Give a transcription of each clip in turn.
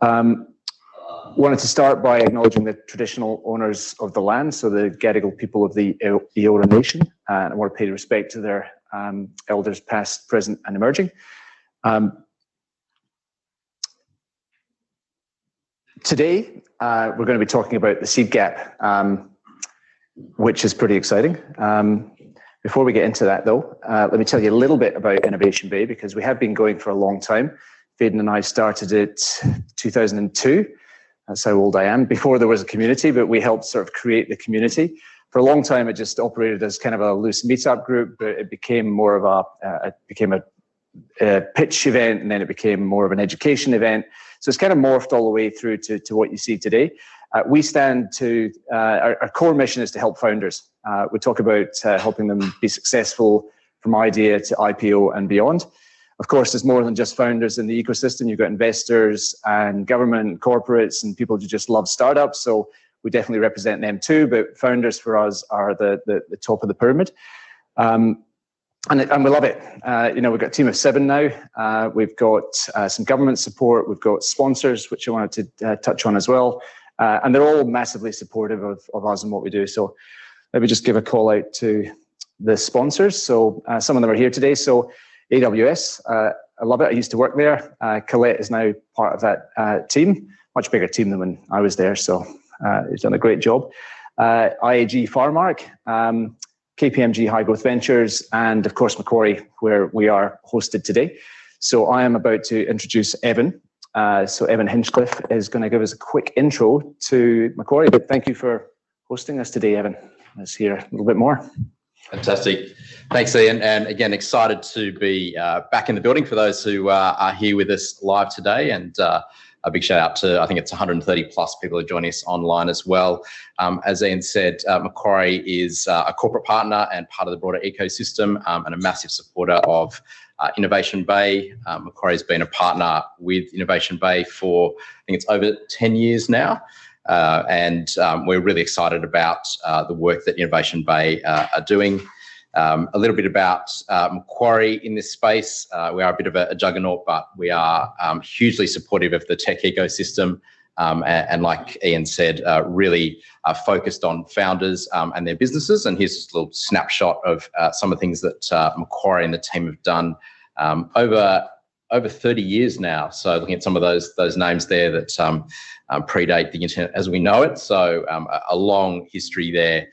Wanted to start by acknowledging the traditional owners of the land, so the Gadigal people of the Eora Nation, and I want to pay respect to their elders past, present and emerging. Today, we're going to be talking about the seed gap, which is pretty exciting. Before we get into that though, let me tell you a little bit about Innovation Bay, because we have been going for a long time. Faden and I started it 2002. That's how old I am. Before there was a community, but we helped sort of create the community. For a long time, it just operated as kind of a loose meetup group, but it became more of a pitch event, and then it became more of an education event. So it's kind of morphed all the way through to what you see today. We stand to, our core mission is to help founders. We talk about helping them be successful from idea to IPO and beyond. Of course, there's more than just founders in the ecosystem. You've got investors and government, corporates, and people who just love startups. So we definitely represent them too. But founders for us are the top of the pyramid. And we love it. We've got a team of 7 now. We've got some government support. We've got sponsors, which I wanted to touch on as well. And they're all massively supportive of us and what we do. So let me just give a call out to the sponsors. So some of them are here today. So AWS, I love it. I used to work there. Colette is now part of that team, much bigger team than when I was there. So he's done a great job. IAG Pharmark, KPMG High Growth Ventures, and of course Macquarie, where we are hosted today. So I am about to introduce Evan. So Evan Hinchcliffe is going to give us a quick intro to Macquarie. But thank you for hosting us today, Evan. Let's hear a little bit more. Fantastic. Thanks, Ian. And again, excited to be back in the building for those who are here with us live today. And a big shout out to, I think it's 130 plus people who join us online as well. As Ian said, Macquarie is a corporate partner and part of the broader ecosystem, and a massive supporter of Innovation Bay. Macquarie has been a partner with Innovation Bay for, I think it's over 10 years now. And we're really excited about the work that Innovation Bay are doing. A little bit about Macquarie in this space. We are a bit of a juggernaut, but we are hugely supportive of the tech ecosystem. And like Ian said, really focused on founders and their businesses. And here's just a little snapshot of some of the things that Macquarie and the team have done over 30 years now. So looking at some of those names there that predate the internet as we know it. So a long history there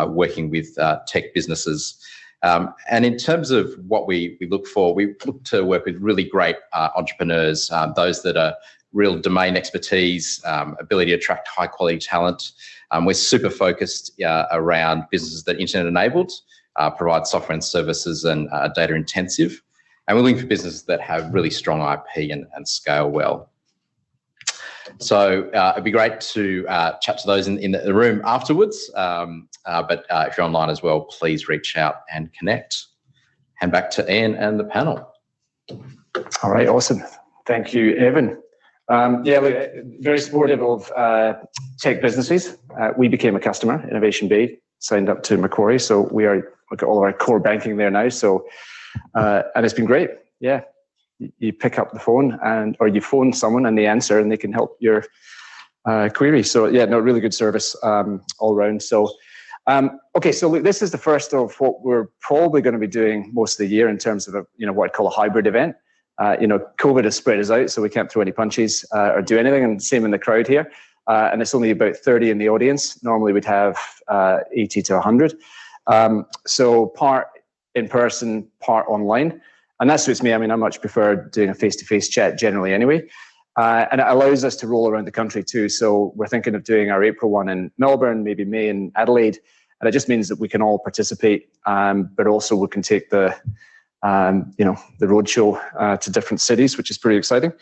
working with tech businesses. And in terms of what we look for, we look to work with really great entrepreneurs, those that are real domain expertise, ability to attract high quality talent. We're super focused around businesses that are internet enabled, provide software and services and data intensive. And we're looking for businesses that have really strong IP and scale well. So it'd be great to chat to those in the room afterwards. But if you're online as well, please reach out and connect. Hand back to Ian and the panel. All right, awesome. Thank you, Evan. Very supportive of tech businesses. We became a customer, Innovation Bay, signed up to Macquarie. So we've got all of our core banking there now. So, and it's been great. Yeah. You pick up the phone or you phone someone and they answer and they can help your query. So yeah, no, really good service all around. So, okay, so look, this is the first of what we're probably going to be doing most of the year in terms of what I'd call a hybrid event. COVID has spread us out, so we can't throw any punches or do anything, and same in the crowd here. And it's only about 30 in the audience. Normally we'd have 80 to 100. So part in person, part online. And that suits me. I mean, I much prefer doing a face-to-face chat generally anyway. And it allows us to roll around the country too. So we're thinking of doing our April one in Melbourne, maybe May in Adelaide. And it just means that we can all participate, but also we can take the roadshow to different cities, which is pretty exciting.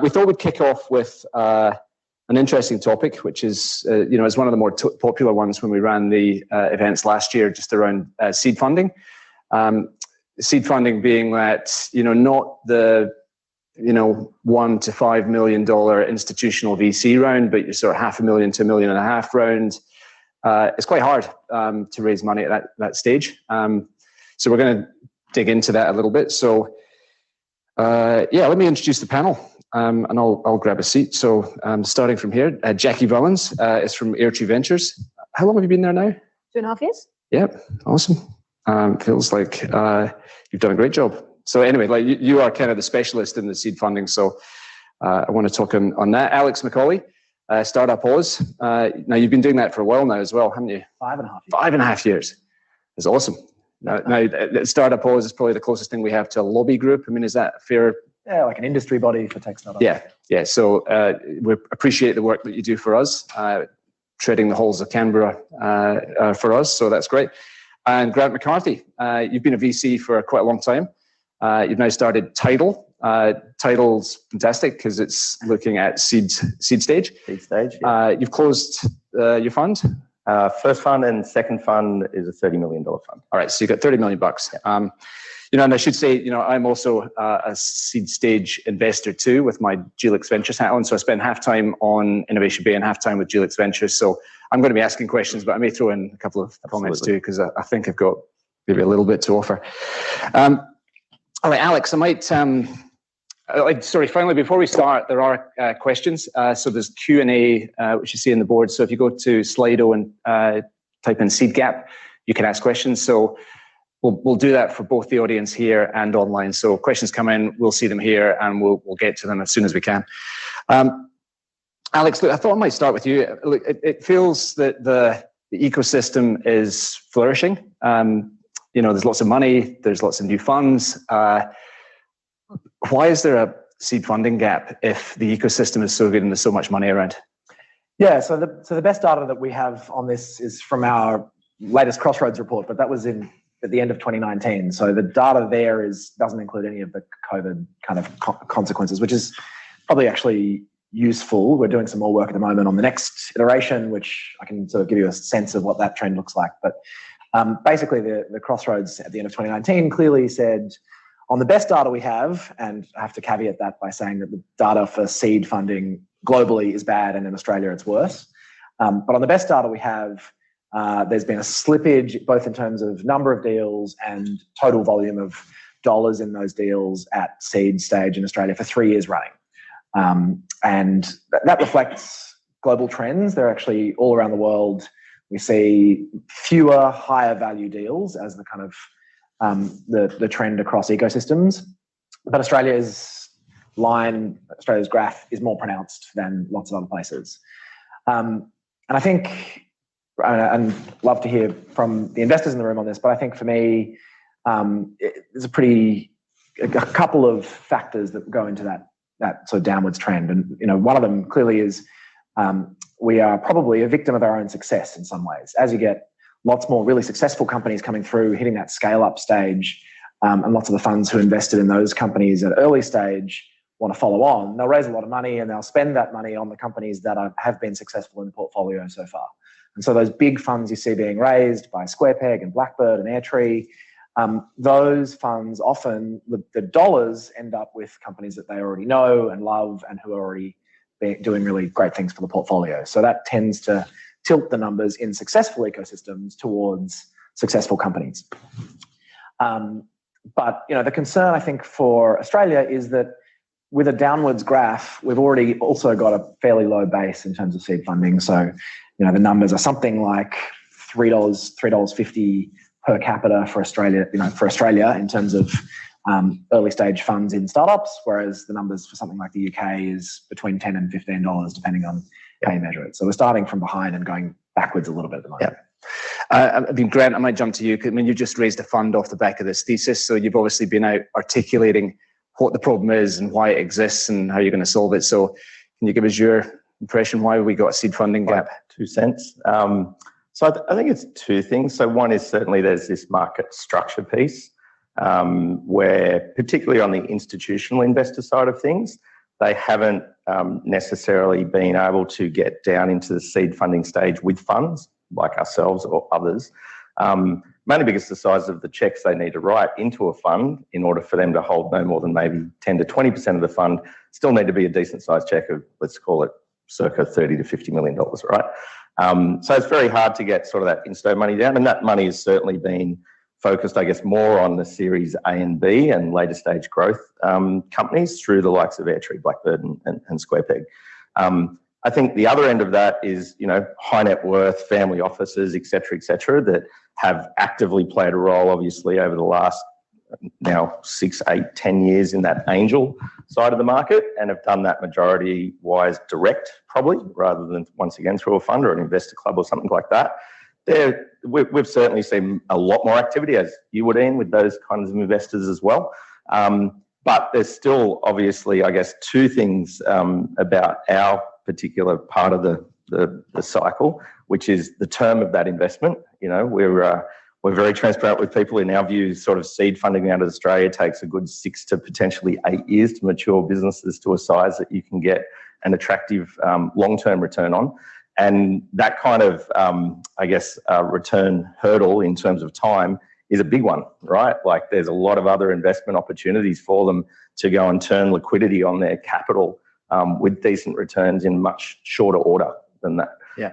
We thought we'd kick off with an interesting topic, which is, is one of the more popular ones when we ran the events last year, just around seed funding. Seed funding being that, not the, $1 to $5 million institutional VC round, but you're sort of $500,000 to $1.5 million round. It's quite hard to raise money at that stage. So we're going to dig into that a little bit. So, let me introduce the panel. and I'll grab a seat. So starting from here, Jackie Mullins is from Airtree Ventures. How long have you been there now? 2.5 years. Yep, awesome. Feels like you've done a great job. So anyway, like you are kind of the specialist in the seed funding. So I want to talk on that. Alex McCauley, Startup Oz. Now you've been doing that for a while now as well, haven't you? 5.5 years. 5.5 years. That's awesome. Now Startup Oz is probably the closest thing we have to a lobby group. I mean, is that fair? Yeah, like an industry body for tech startups. Yeah. So we appreciate the work that you do for us, treading the halls of Canberra for us. So that's great. And Grant McCarthy, you've been a VC for quite a long time. You've now started Tidal. Tidal's fantastic because it's looking at seed stage. Seed stage. Yeah. You've closed your fund. First fund and second fund is a $30 million fund. All right, so you got $30 million. Yeah. And I should say, I'm also a seed stage investor too with my Gelix Ventures hat on. So I spend half time on Innovation Bay and half time with Gelix Ventures. So I'm going to be asking questions, but I may throw in a couple of comments too, because I think I've got maybe a little bit to offer. All right, Alex, I might, finally, before we start, there are questions. So there's Q&A, which you see on the board. So if you go to Slido and type in seed gap, you can ask questions. So we'll do that for both the audience here and online. So questions come in, we'll see them here, and we'll get to them as soon as we can. Alex, look, I thought I might start with you. Look, it feels that the ecosystem is flourishing. There's lots of money, there's lots of new funds. Why is there a seed funding gap if the ecosystem is so good and there's so much money around? Yeah, so the best data that we have on this is from our latest Crossroads report, but that was at the end of 2019. So the data there doesn't include any of the COVID kind of consequences, which is probably actually useful. We're doing some more work at the moment on the next iteration, which I can sort of give you a sense of what that trend looks like. But basically, the Crossroads at the end of 2019 clearly said, on the best data we have, and I have to caveat that by saying that the data for seed funding globally is bad, and in Australia it's worse. But on the best data we have, there's been a slippage both in terms of number of deals and total volume of dollars in those deals at seed stage in Australia for 3 years running. And that reflects global trends. They're actually all around the world. We see fewer higher value deals as the kind of the trend across ecosystems. But Australia's graph is more pronounced than lots of other places. And I think, and love to hear from the investors in the room on this, but I think for me, there's a couple of factors that go into that sort of downwards trend. And, one of them clearly is we are probably a victim of our own success in some ways. As you get lots more really successful companies coming through, hitting that scale-up stage, and lots of the funds who invested in those companies at early stage want to follow on. They'll raise a lot of money and they'll spend that money on the companies that have been successful in the portfolio so far. And so those big funds you see being raised by SquarePeg and Blackbird and Airtree, those funds often, the dollars end up with companies that they already know and love and who are already doing really great things for the portfolio. So that tends to tilt the numbers in successful ecosystems towards successful companies. But the concern I think for Australia is that with a downwards graph, we've already also got a fairly low base in terms of seed funding. So, the numbers are something like $3.50 per capita for Australia, in terms of early stage funds in startups, whereas the numbers for something like the UK is between $10 and $15, depending on how you measure it. So we're starting from behind and going backwards a little bit at the moment. Yeah. Grant, I might jump to you. You just raised a fund off the back of this thesis. So you've obviously been out articulating what the problem is and why it exists and how you're going to solve it. So can you give us your impression why we got a seed funding gap? 2 cents. So I think it's two things. So one is certainly there's this market structure piece where, particularly on the institutional investor side of things, they haven't necessarily been able to get down into the seed funding stage with funds like ourselves or others, mainly because the size of the checks they need to write into a fund in order for them to hold no more than maybe 10 to 20% of the fund still need to be a decent sized check of, let's call it, circa $30 to $50 million, right? So it's very hard to get sort of that insto money down, and that money has certainly been focused, I guess, more on the Series A and B and later stage growth companies through the likes of Airtree, Blackbird, and SquarePeg. I think the other end of that is, high net worth family offices, et cetera, that have actively played a role, obviously, over the last now 6, 8, 10 years in that angel side of the market, and have done that majority-wise direct, probably, rather than once again through a fund or an investor club or something like that. We've certainly seen a lot more activity, as you would, Ian, with those kinds of investors as well. But there's still, obviously, I guess, two things about our particular part of the cycle, which is the term of that investment. We're very transparent with people. In our view, sort of seed funding out of Australia takes a good 6 to potentially 8 years to mature businesses to a size that you can get an attractive long-term return on. And that kind of, return hurdle in terms of time is a big one, right? Like, there's a lot of other investment opportunities for them to go and turn liquidity on their capital with decent returns in much shorter order than that. Yeah.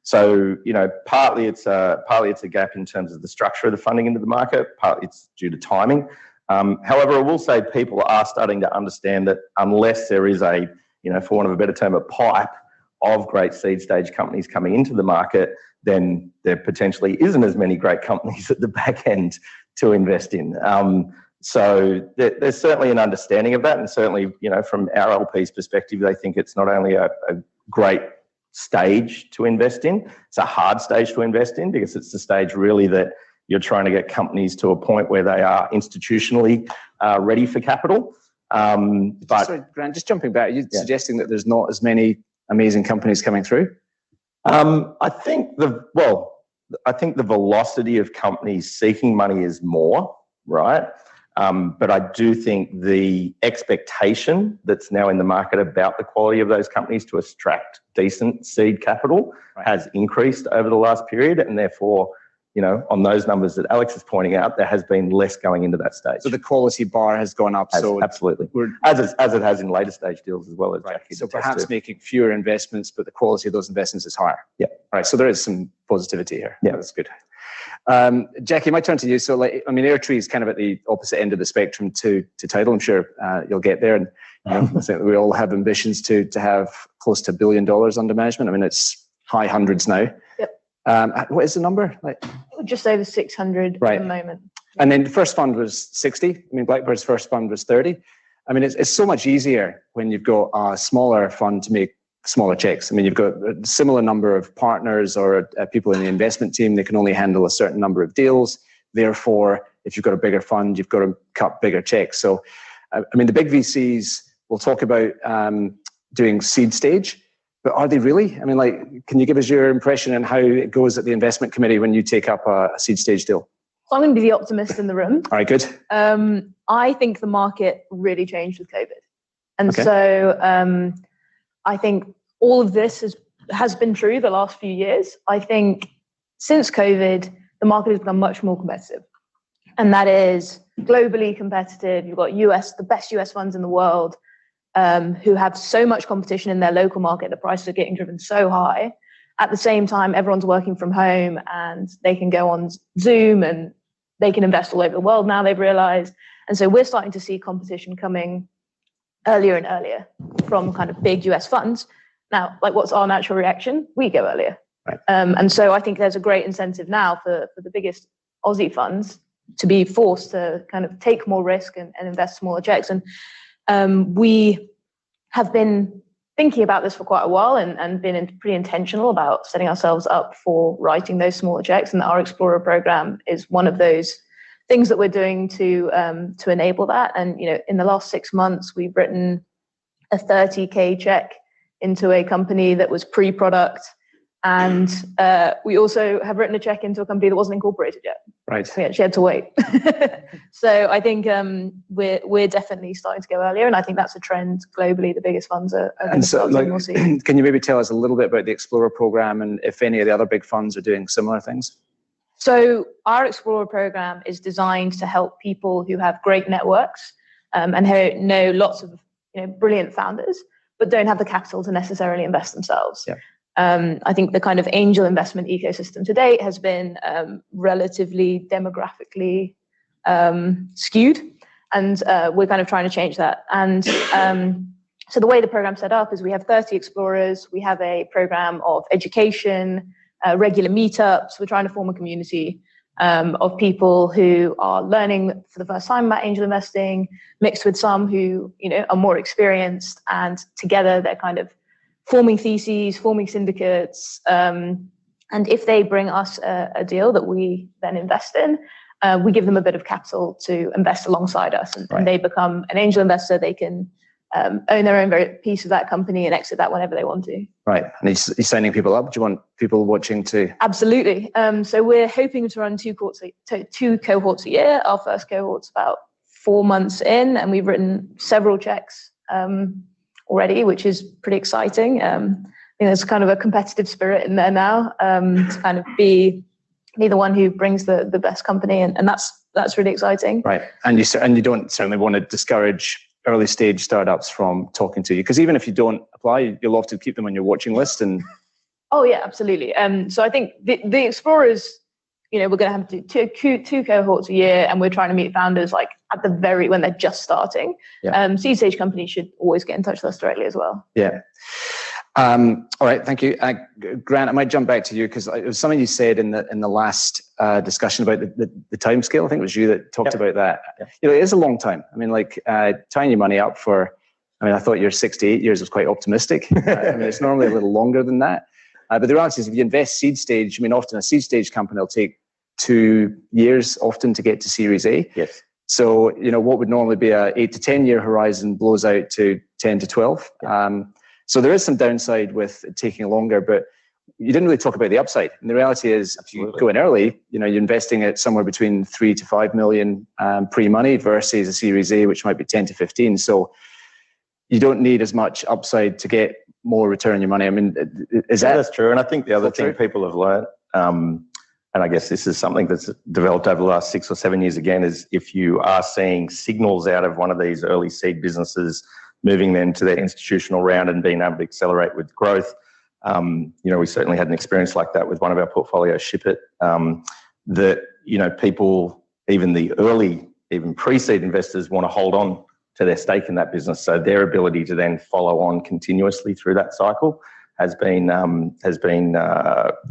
So, partly it's a gap in terms of the structure of the funding into the market. Partly it's due to timing. However, I will say people are starting to understand that unless there is a, for want of a better term, a pipe of great seed stage companies coming into the market, then there potentially isn't as many great companies at the back end to invest in. So there's certainly an understanding of that, and certainly, from our LP's perspective, they think it's not only a great stage to invest in, it's a hard stage to invest in, because it's the stage really that you're trying to get companies to a point where they are institutionally ready for capital. But sorry, Grant, just jumping back, are you suggesting that there's not as many amazing companies coming through? I think the velocity of companies seeking money is more, right? But I do think the expectation that's now in the market about the quality of those companies to extract decent seed capital has increased over the last period, and therefore, on those numbers that Alex is pointing out, there has been less going into that stage. So the quality bar has gone up. Absolutely. As it has in later stage deals as well, as Jackie. So perhaps making fewer investments, but the quality of those investments is higher. Yeah. Right. So there is some positivity here. Yeah, that's good. Jackie, my turn to you. So, Airtree is kind of at the opposite end of the spectrum to Tidal. I'm sure you'll get there, and I think we all have ambitions to have close to $1 billion under management. I mean, it's high hundreds now. Yep. What is the number? Just over 600 at the moment. And then the first fund was 60. I mean, Blackbird's first fund was 30. I mean, it's so much easier when you've got a smaller fund to make smaller checks. I mean, you've got a similar number of partners or people in the investment team. They can only handle a certain number of deals. Therefore, if you've got a bigger fund, you've got to cut bigger checks. So, I mean, the big VCs will talk about doing seed stage, but are they really? I mean, can you give us your impression on how it goes at the investment committee when you take up a seed stage deal? So I'm going to be the optimist in the room. All right, good. I think the market really changed with COVID. And so I think all of this has been true the last few years. I think since COVID, the market has become much more competitive. And that is globally competitive. You've got the best US funds in the world, who have so much competition in their local market. The prices are getting driven so high. At the same time, everyone's working from home and they can go on Zoom and they can invest all over the world now, they've realized. And so we're starting to see competition coming earlier and earlier from kind of big US funds. Now, what's our natural reaction? We go earlier. Right. And so I think there's a great incentive now for the biggest Aussie funds to be forced to kind of take more risk and invest smaller checks. And we have been thinking about this for quite a while and been pretty intentional about setting ourselves up for writing those smaller checks. And our Explorer program is one of those things that we're doing to enable that. And, in the last 6 months, we've written a 30K check into a company that was pre-product. And we also have written a check into a company that wasn't incorporated yet. Right. We actually had to wait. So I think we're definitely starting to go earlier, and I think that's a trend globally. The biggest funds are going to start doing more seed. Can you maybe tell us a little bit about the Explorer program and if any of the other big funds are doing similar things? So our Explorer program is designed to help people who have great networks and who know lots of brilliant founders, but don't have the capital to necessarily invest themselves. Yeah. I think the kind of angel investment ecosystem to date has been relatively demographically skewed, and we're kind of trying to change that. And so the way the program's set up is we have 30 explorers, we have a program of education, regular meetups. We're trying to form a community of people who are learning for the first time about angel investing, mixed with some who, are more experienced, and together they're kind of forming theses, forming syndicates. And if they bring us a deal that we then invest in, we give them a bit of capital to invest alongside us, and they become an angel investor. They can own their own piece of that company and exit that whenever they want to. Right. And you're signing people up? Do you want people watching to? Absolutely. So we're hoping to run two cohorts a year. Our first cohort's about 4 months in, and we've written several checks already, which is pretty exciting. I think there's kind of a competitive spirit in there now, to kind of be the one who brings the best company, and that's really exciting. Right. And you don't certainly want to discourage early stage startups from talking to you, because even if you don't apply, you'll have to keep them on your watching list. And oh yeah, absolutely. So I think the explorers, we're going to have to do two cohorts a year, and we're trying to meet founders like at the when they're just starting. Yeah. Seed stage companies should always get in touch with us directly as well. Yeah. All right, thank you, Grant. I might jump back to you because it was something you said in the last discussion about the time scale. I think it was you that talked about that. Yeah. It is a long time. I mean, like tying your money up for. I mean, I thought your 6 to 8 years was quite optimistic. I mean, it's normally a little longer than that. But the reality is, if you invest seed stage, I mean, often a seed stage company will take 2 years often to get to Series A. Yes. So, what would normally be a 8 to 10 year horizon blows out to 10 to 12. Yeah. So there is some downside with it taking longer, but you didn't really talk about the upside. And the reality is, if you go in early, you're investing at somewhere between 3 to 5 million pre-money versus a Series A, which might be 10 to 15. So you don't need as much upside to get more return on your money. I mean, that's true. And I think the other thing people have learned, and I guess this is something that's developed over the last 6 or 7 years again, is if you are seeing signals out of one of these early seed businesses, moving them to their institutional round and being able to accelerate with growth. We certainly had an experience like that with one of our portfolios, Shipit, that, people, even the early, even pre-seed investors want to hold on to their stake in that business. So their ability to then follow on continuously through that cycle has been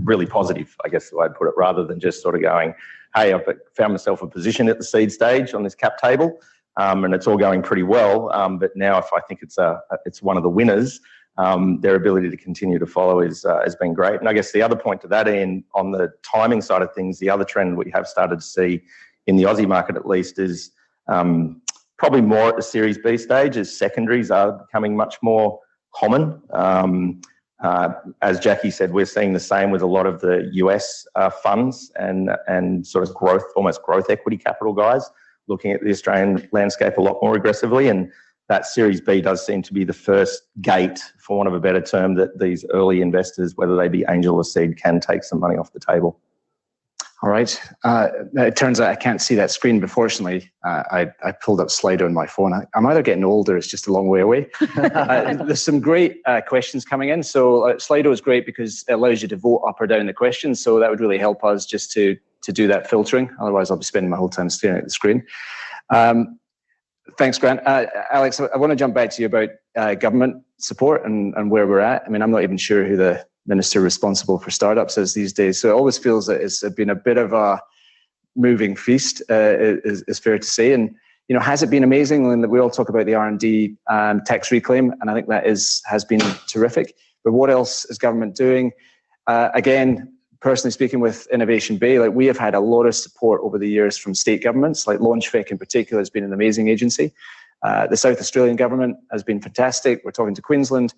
really positive, I guess the way I'd put it, rather than just sort of going, hey, I've found myself a position at the seed stage on this cap table, and it's all going pretty well. But now, if I think it's one of the winners, their ability to continue to follow has been great. And I guess the other point to that end, on the timing side of things, the other trend we have started to see in the Aussie market, at least, is probably more at the Series B stage, as secondaries are becoming much more common. As Jackie said, we're seeing the same with a lot of the US funds and sort of almost growth equity capital guys, looking at the Australian landscape a lot more aggressively. And that Series B does seem to be the first gate, for want of a better term, that these early investors, whether they be angel or seed, can take some money off the table. All right. It turns out I can't see that screen, but fortunately, I pulled up Slido on my phone. I'm either getting older, it's just a long way away. There's some great questions coming in. So Slido is great because it allows you to vote up or down the questions. So that would really help us just to do that filtering. Otherwise, I'll be spending my whole time staring at the screen. Thanks, Grant. Alex, I want to jump back to you about government support and where we're at. I mean, I'm not even sure who the minister responsible for startups is these days. So it always feels that it's been a bit of a moving feast, is fair to say. And, has it been amazing? And we all talk about the R&D tax reclaim, and I think that has been terrific. But what else is government doing? Again, personally speaking, with Innovation Bay, we have had a lot of support over the years from state governments, like Launchfic in particular has been an amazing agency. The South Australian government has been fantastic. We're talking to Queensland.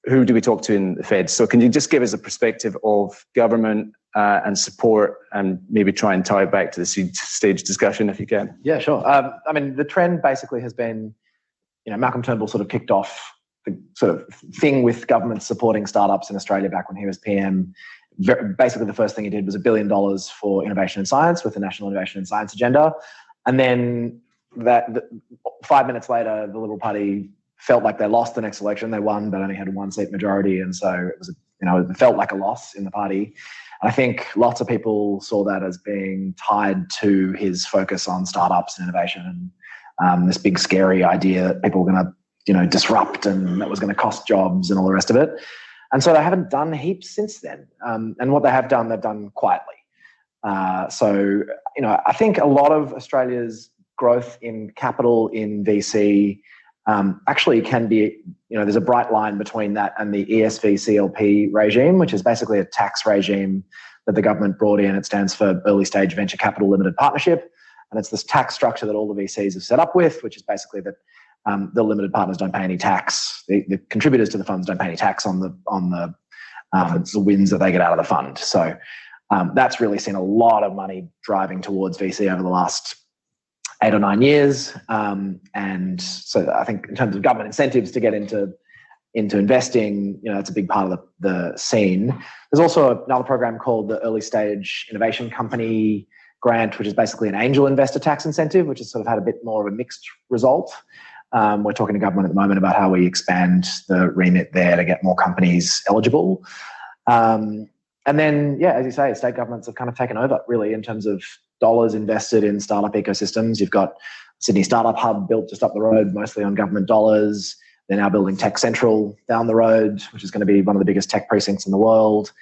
Who do we talk to in the Feds? So can you just give us a perspective of government and support, and maybe try and tie it back to the seed stage discussion if you can? Yeah, sure. I mean, the trend basically has been, Malcolm Turnbull sort of kicked off the sort of thing with government supporting startups in Australia back when he was PM. Basically, the first thing he did was $1 billion for innovation in science with the National Innovation in Science agenda. And then 5 minutes later, the Liberal Party felt like they lost the next election. They won, but only had a 1-seat majority. And so it was it felt like a loss in the party. I think lots of people saw that as being tied to his focus on startups and innovation and this big scary idea that people were going to, disrupt and that was going to cost jobs and all the rest of it. And so they haven't done heaps since then. And what they have done, they've done quietly. So I think a lot of Australia's growth in capital in VC actually can be, there's a bright line between that and the ESV-CLP regime, which is basically a tax regime that the government brought in. It stands for Early Stage Venture Capital Limited Partnership. And it's this tax structure that all the VCs have set up with, which is basically that the limited partners don't pay any tax. The contributors to the funds don't pay any tax on the wins that they get out of the fund. So that's really seen a lot of money driving towards VC over the last 8 or 9 years. And so I think in terms of government incentives to get into investing, it's a big part of the scene. There's also another program called the Early Stage Innovation Company Grant, which is basically an angel investor tax incentive, which has sort of had a bit more of a mixed result. We're talking to government at the moment about how we expand the remit there to get more companies eligible. And then, as you say, state governments have kind of taken over really in terms of dollars invested in startup ecosystems. You've got Sydney Startup Hub built just up the road, mostly on government dollars. They're now building Tech Central down the road, which is going to be one of the biggest tech precincts in the world.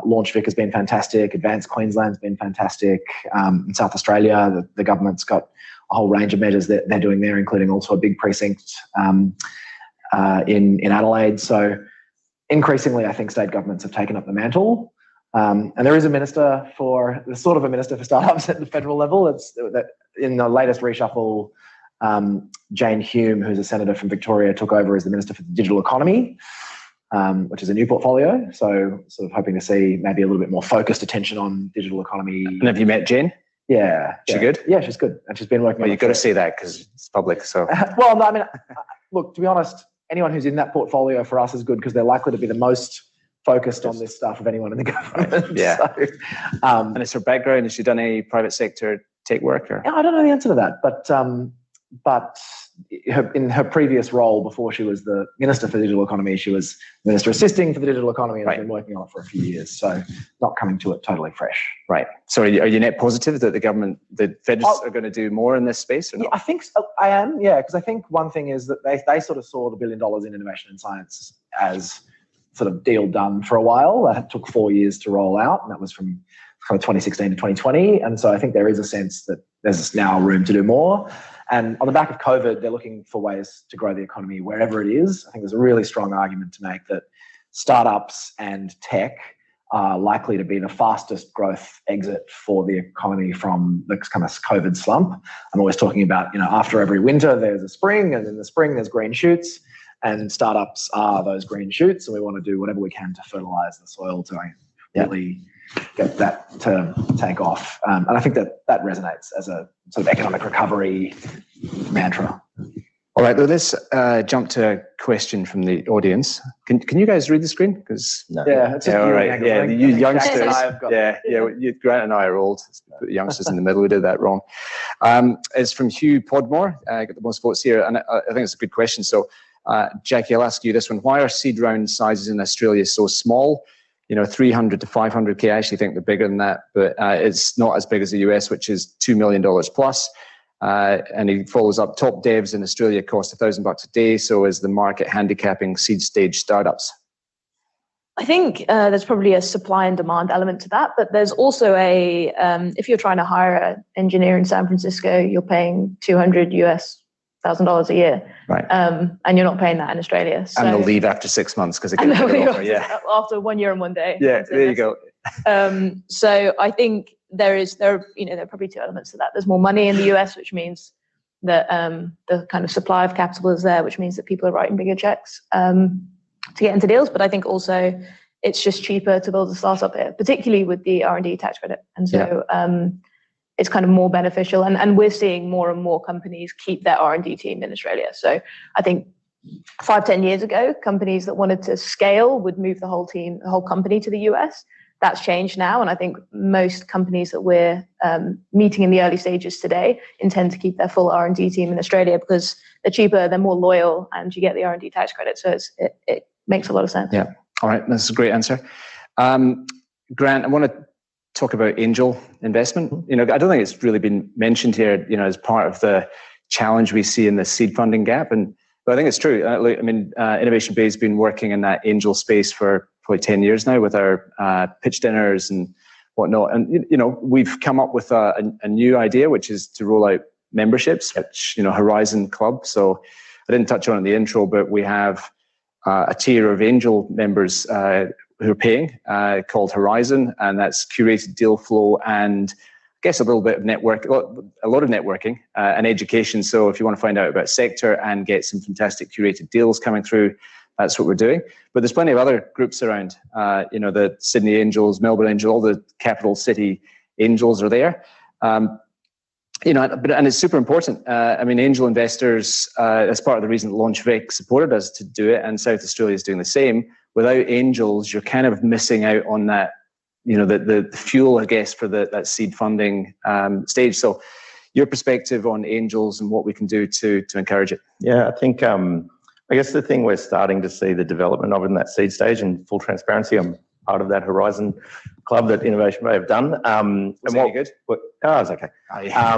LaunchVic has been fantastic. Advanced Queensland's been fantastic. In South Australia, the government's got a whole range of measures that they're doing there, including also a big precinct in Adelaide. So increasingly, I think state governments have taken up the mantle. And there is a minister for startups at the federal level. It's in the latest reshuffle. Jane Hume, who's a senator from Victoria, took over as the Minister for the Digital Economy, which is a new portfolio. So sort of hoping to see maybe a little bit more focused attention on digital economy. And have you met Jane? Yeah. She good? Yeah, she's good. And she's been working Well, you've got to say that because it's public. So well, no, I mean, look, to be honest, anyone who's in that portfolio for us is good because they're likely to be the most focused on this stuff of anyone in the government. Yeah. So, and it's her background. Has she done any private sector tech work? Or? I don't know the answer to that, but in her previous role before she was the Minister for Digital Economy, she was Minister Assisting for the Digital Economy and has been working on it for a few years. So not coming to it totally fresh. Right. So are you net positive that the feds are going to do more in this space or not? Yeah, I think so. I am, because I think one thing is that they sort of saw the $1 billion in innovation and science as sort of deal done for a while. That took 4 years to roll out, and that was from 2016 to 2020. And so I think there is a sense that there's now room to do more. And on the back of COVID, they're looking for ways to grow the economy wherever it is. I think there's a really strong argument to make that startups and tech are likely to be the fastest growth exit for the economy from the kind of COVID slump. I'm always talking about, after every winter, there's a spring, and in the spring, there's green shoots. And startups are those green shoots, and we want to do whatever we can to fertilize the soil to really get that to take off. And I think that resonates as a sort of economic recovery mantra. All right, well, let's jump to a question from the audience. Can you guys read the screen? Because it's all right. Yeah, you youngsters. Grant and I are old. Put the youngsters in the middle. We did that wrong. It's from Hugh Podmore. Got the most votes here, and I think it's a good question. So, Jackie, I'll ask you this one. Why are seed round sizes in Australia so small? 300 to 500K. I actually think they're bigger than that, but it's not as big as the US, which is $2 million plus. And he follows up, top devs in Australia cost $1,000 a day. So is the market handicapping seed stage startups? I think there's probably a supply and demand element to that, but there's also if you're trying to hire an engineer in San Francisco, you're paying $200,000 a year. Right. And you're not paying that in Australia. So, and they'll leave after 6 months because they get after 1 year and 1 day. Yeah, there you go. So I think there are probably two elements to that. There's more money in the US, which means that the kind of supply of capital is there, which means that people are writing bigger checks to get into deals. But I think also it's just cheaper to build a startup here, particularly with the R&D tax credit. And so it's kind of more beneficial. And we're seeing more and more companies keep their R&D team in Australia. So I think 5-10 years ago, companies that wanted to scale would move the whole company to the US. That's changed now. And I think most companies that we're meeting in the early stages today intend to keep their full R&D team in Australia because they're cheaper, they're more loyal, and you get the R&D tax credit. So it makes a lot of sense. Yeah. All right, that's a great answer. Grant, I want to talk about angel investment. I don't think it's really been mentioned here, as part of the challenge we see in the seed funding gap. But I think it's true. Innovation Bay has been working in that angel space for probably 10 years now with our pitch dinners and whatnot. And, we've come up with a new idea, which is to roll out memberships, which, Horizon Club. So I didn't touch on it in the intro, but we have a tier of angel members who are paying called Horizon, and that's curated deal flow and I guess a little bit of a lot of networking and education. So if you want to find out about sector and get some fantastic curated deals coming through, that's what we're doing. But there's plenty of other groups around. The Sydney Angels, Melbourne Angels, all the capital city angels are there. And it's super important. Angel investors, that's part of the reason that LaunchVic supported us to do it, and South Australia is doing the same. Without angels, you're kind of missing out on that, the fuel, I guess, for that seed funding stage. So your perspective on angels and what we can do to encourage it. Yeah, I think, I guess the thing we're starting to see the development of in that seed stage, and full transparency, I'm part of that Horizon Club that Innovation Bay have done. Was it any good? It's okay. Oh, yeah.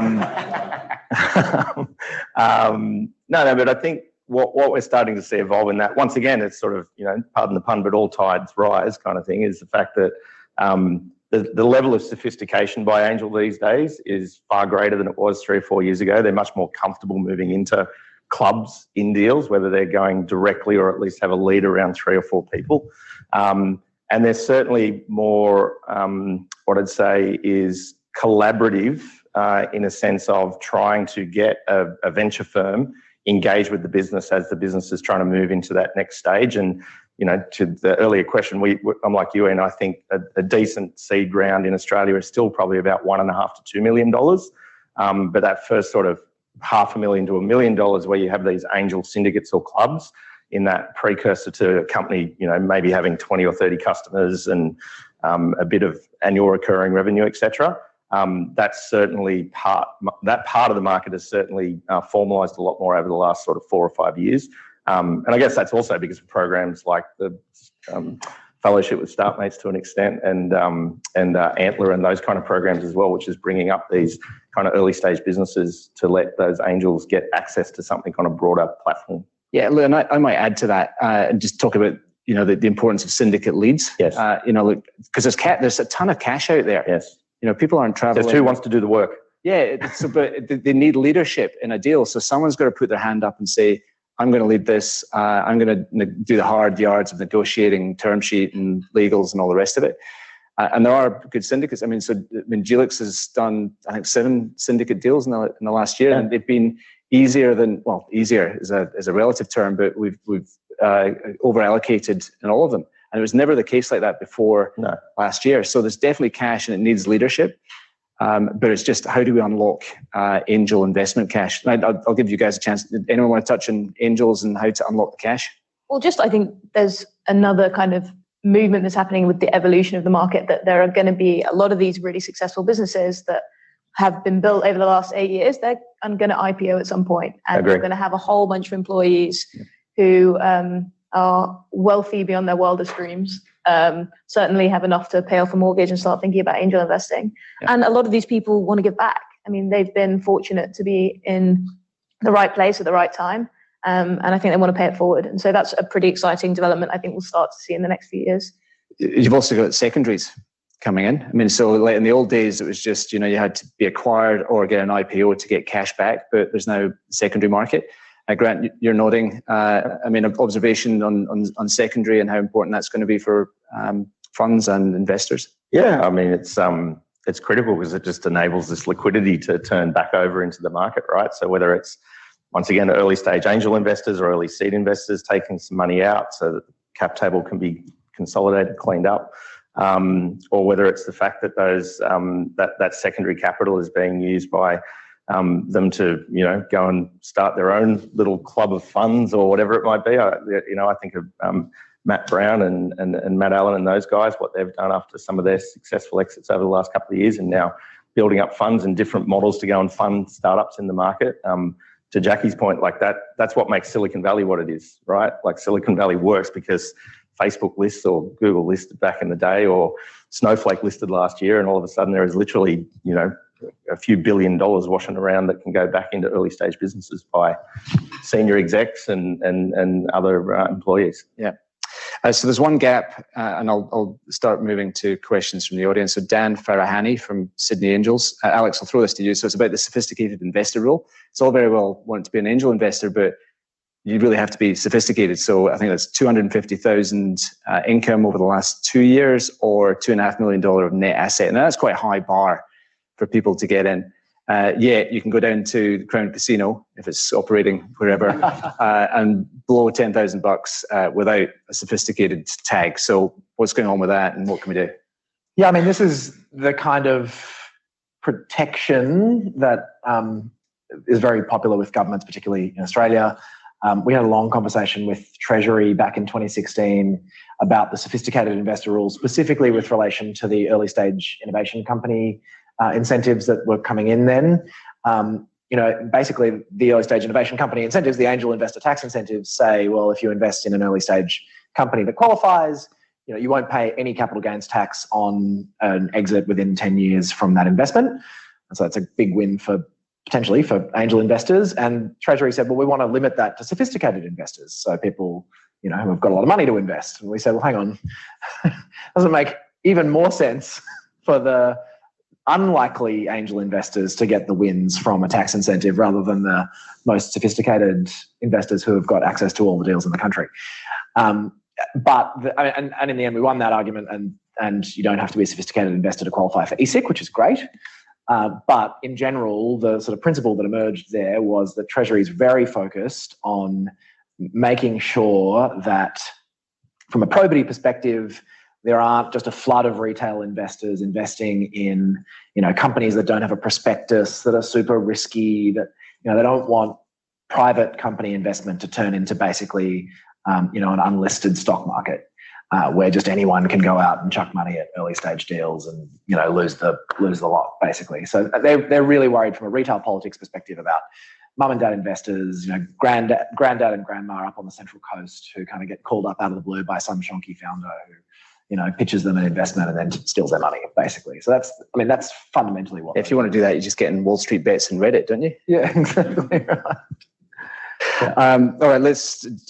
No, but I think what we're starting to see evolve in that, once again, it's sort of, pardon the pun, but all tides rise kind of thing, is the fact that the level of sophistication by angel these days is far greater than it was 3 or 4 years ago. They're much more comfortable moving into clubs in deals, whether they're going directly or at least have a lead around 3 or 4 people. And there's certainly more, what I'd say is collaborative in a sense of trying to get a venture firm engaged with the business as the business is trying to move into that next stage. And, to the earlier question, I'm like you, and I think a decent seed round in Australia is still probably about $1.5 to $2 million. But that first sort of $500,000 to $1 million where you have these angel syndicates or clubs in that precursor to a company, maybe having 20 or 30 customers and a bit of annual recurring revenue, etc. That's certainly that part of the market has certainly formalised a lot more over the last sort of 4 or 5 years. And I guess that's also because of programs like the fellowship with Startmates to an extent, and Antler and those kind of programs as well, which is bringing up these kind of early stage businesses to let those angels get access to something on a broader platform. Yeah, and I might add to that and just talk about the importance of syndicate leads. Yes. Because there's a ton of cash out there. Yes. People aren't traveling. There's who wants to do the work. Yeah, but they need leadership in a deal. So someone's got to put their hand up and say, I'm going to lead this. I'm going to do the hard yards of negotiating term sheet and legals and all the rest of it. And there are good syndicates. Gelix has done, I think, 7 syndicate deals in the last year, and they've been easier is a relative term, but we've over allocated in all of them. And it was never the case like that before last year. So there's definitely cash and it needs leadership. But it's just, how do we unlock angel investment cash? I'll give you guys a chance. Anyone want to touch on angels and how to unlock the cash? Well, I think there's another kind of movement that's happening with the evolution of the market, that there are going to be a lot of these really successful businesses that have been built over the last 8 years. They're going to IPO at some point, and they're going to have a whole bunch of employees who are wealthy beyond their wildest dreams. Certainly have enough to pay off a mortgage and start thinking about angel investing. Yeah. And a lot of these people want to give back. They've been fortunate to be in the right place at the right time. And I think they want to pay it forward. And so that's a pretty exciting development I think we'll start to see in the next few years. You've also got secondaries coming in. So like in the old days, it was just, you had to be acquired or get an IPO to get cash back, but there's now secondary market. Grant, you're nodding. Observation on secondary and how important that's going to be for funds and investors. Yeah, it's critical because it just enables this liquidity to turn back over into the market, right? So whether it's, once again, early stage angel investors or early seed investors taking some money out so that the cap table can be consolidated, cleaned up, or whether it's the fact that those that secondary capital is being used by them to go and start their own little club of funds or whatever it might be. I think of Matt Brown and Matt Allen and those guys, what they've done after some of their successful exits over the last couple of years, and now building up funds and different models to go and fund startups in the market. To Jackie's point, like that's what makes Silicon Valley what it is, right? Like Silicon Valley works because Facebook lists or Google listed back in the day, or Snowflake listed last year, and all of a sudden there is literally, a few $1 billion washing around that can go back into early stage businesses by senior execs and other employees. Yeah. So there's one gap, and I'll start moving to questions from the audience. So Dan Farahani from Sydney Angels. Alex, I'll throw this to you. So it's about the sophisticated investor rule. It's all very well wanting to be an angel investor, but you really have to be sophisticated. So I think that's 250,000 income over the last 2 years, or $2.5 million of net asset. And that's quite a high bar for people to get in. Yet you can go down to the Crown Casino, if it's operating wherever, and blow $10,000 without a sophisticated tag. So what's going on with that, and what can we do? Yeah, I mean, this is the kind of protection that is very popular with governments, particularly in Australia. We had a long conversation with Treasury back in 2016 about the sophisticated investor rules, specifically with relation to the early stage innovation company incentives that were coming in then. Basically the early stage innovation company incentives, the angel investor tax incentives say, well, if you invest in an early stage company that qualifies, you won't pay any capital gains tax on an exit within 10 years from that investment. And so that's a big win potentially for angel investors. And Treasury said, well, we want to limit that to sophisticated investors. So people, who have got a lot of money to invest. And we said, well, hang on, doesn't make even more sense for the unlikely angel investors to get the wins from a tax incentive rather than the most sophisticated investors who have got access to all the deals in the country. And in the end, we won that argument, and you don't have to be a sophisticated investor to qualify for ESIC, which is great. But in general, the sort of principle that emerged there was that Treasury is very focused on making sure that, from a probity perspective, there aren't just a flood of retail investors investing in, companies that don't have a prospectus, that are super risky, that, they don't want private company investment to turn into basically, an unlisted stock market where just anyone can go out and chuck money at early stage deals and, lose the lot basically. So they're really worried from a retail politics perspective about mum and dad investors, granddad and grandma up on the Central Coast who kind of get called up out of the blue by some shonky founder who, pitches them an investment and then steals their money, basically. So that's fundamentally what. If you want to do that, you just get in Wall Street Bets and Reddit, don't you? Yeah, exactly right. Yeah. All right,